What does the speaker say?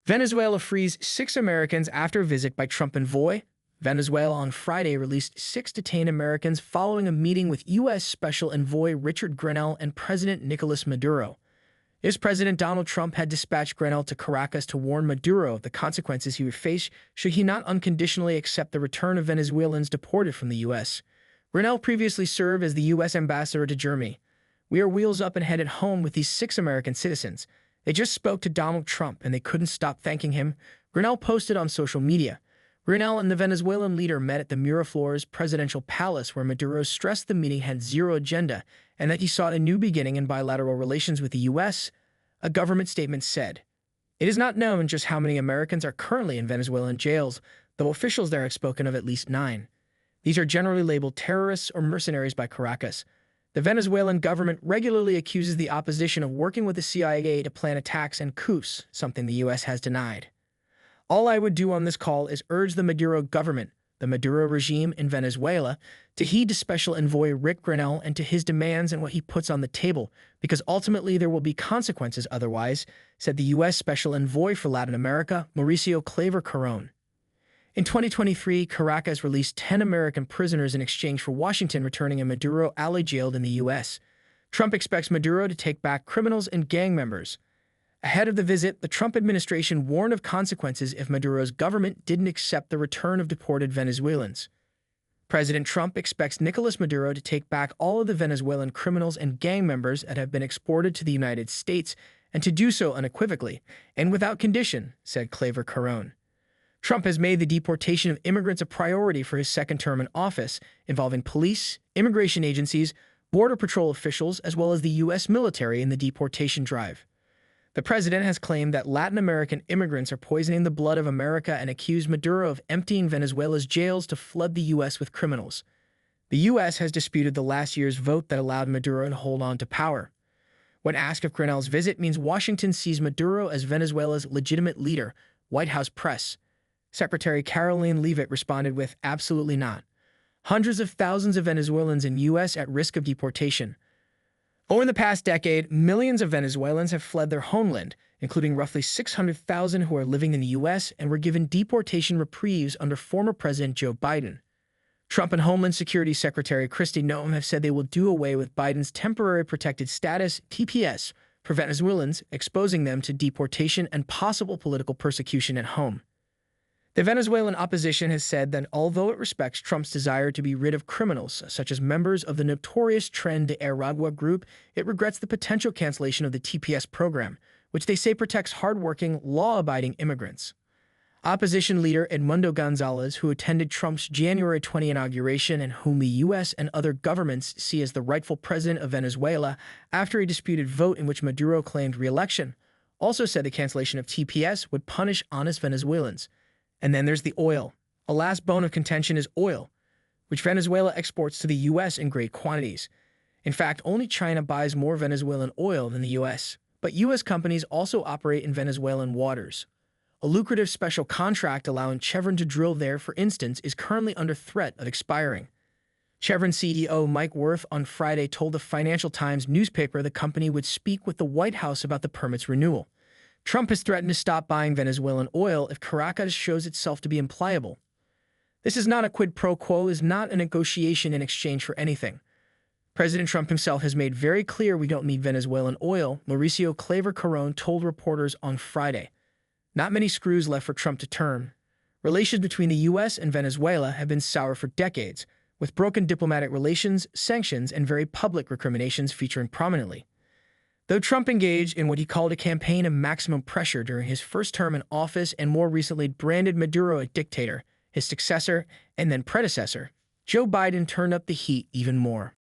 Venezuela frees 6 Americans after a visit by Trump envoy. Venezuela on Friday released 6 detained Americans following a meeting with U.S. Special Envoy Richard Grenell and President Nicolas Maduro. President Donald Trump had dispatched Grenell to Caracas to warn Maduro of the consequences he would face should he not unconditionally accept the return of Venezuelans deported from the U.S. Grenell previously served as the U.S. ambassador to Germany. "We are wheels up and headed home with these 6 American citizens. They just spoke to Donald Trump and they couldn't stop thanking him," Grenell posted on social media. Grenell and the Venezuelan leader met at the Miraflores presidential palace, where Maduro stressed the meeting had zero agenda and that he sought a new beginning in bilateral relations with the U.S., a government statement said. It is not known just how many Americans are currently in Venezuelan jails, though officials there have spoken of at least 9. These are generally labeled terrorists or mercenaries by Caracas. The Venezuelan government regularly accuses the opposition of working with the CIA to plan attacks and coups, something the U.S. has denied. "All I would do on this call is urge the Maduro government, the Maduro regime in Venezuela, to heed to Special Envoy Rick Grenell and to his demands and what he puts on the table, because ultimately there will be consequences otherwise," said the U.S. Special Envoy for Latin America, Mauricio Claver Carone. In 2023, Caracas released 10 American prisoners in exchange for Washington returning a Maduro ally jailed in the U.S. Trump expects Maduro to take back criminals and gang members. Ahead of the visit, the Trump administration warned of consequences if Maduro's government didn't accept the return of deported Venezuelans. President Trump expects Nicolas Maduro to take back all of the Venezuelan criminals and gang members that have been exported to the United States, and to do so unequivocally and without condition, said Claver Carone. Trump has made the deportation of immigrants a priority for his second term in office, involving police, immigration agencies, Border Patrol officials, as well as the U.S. military in the deportation drive. The president has claimed that Latin American immigrants are poisoning the blood of America and accused Maduro of emptying Venezuela's jails to flood the U.S. with criminals. The U.S. has disputed the last year's vote that allowed Maduro to hold on to power. When asked if Grenell's visit means Washington sees Maduro as Venezuela's legitimate leader, White House press Secretary Caroline Leavitt responded with, "Absolutely not. Hundreds of thousands of Venezuelans in U.S. at risk of deportation. Over the past decade, millions of Venezuelans have fled their homeland, including roughly 600,000 who are living in the U.S. and were given deportation reprieves under former President Joe Biden." Trump and Homeland Security Secretary Kristi Noem have said they will do away with Biden's Temporary Protected Status, TPS, for Venezuelans, exposing them to deportation and possible political persecution at home. The Venezuelan opposition has said that although it respects Trump's desire to be rid of criminals, such as members of the notorious Tren de Aragua group, it regrets the potential cancellation of the TPS program, which they say protects hardworking, law-abiding immigrants. Opposition leader Edmundo Gonzalez, who attended Trump's January 20 inauguration and whom the U.S. and other governments see as the rightful president of Venezuela after a disputed vote in which Maduro claimed re-election, also said the cancellation of TPS would punish honest Venezuelans. And then there's the oil. A last bone of contention is oil, which Venezuela exports to the U.S. in great quantities. In fact, only China buys more Venezuelan oil than the U.S. But U.S. companies also operate in Venezuelan waters. A lucrative special contract allowing Chevron to drill there, for instance, is currently under threat of expiring. Chevron CEO Mike Wirth on Friday told the Financial Times newspaper the company would speak with the White House about the permit's renewal. Trump has threatened to stop buying Venezuelan oil if Caracas shows itself to be impliable. "This is not a quid pro quo, is not a negotiation in exchange for anything. President Trump himself has made very clear we don't need Venezuelan oil," Mauricio Claver Carone told reporters on Friday. Not many screws left for Trump to turn. Relations between the U.S. and Venezuela have been sour for decades, with broken diplomatic relations, sanctions, and very public recriminations featuring prominently. Though Trump engaged in what he called a campaign of maximum pressure during his first term in office and more recently branded Maduro a dictator, his successor and then predecessor, Joe Biden turned up the heat even more.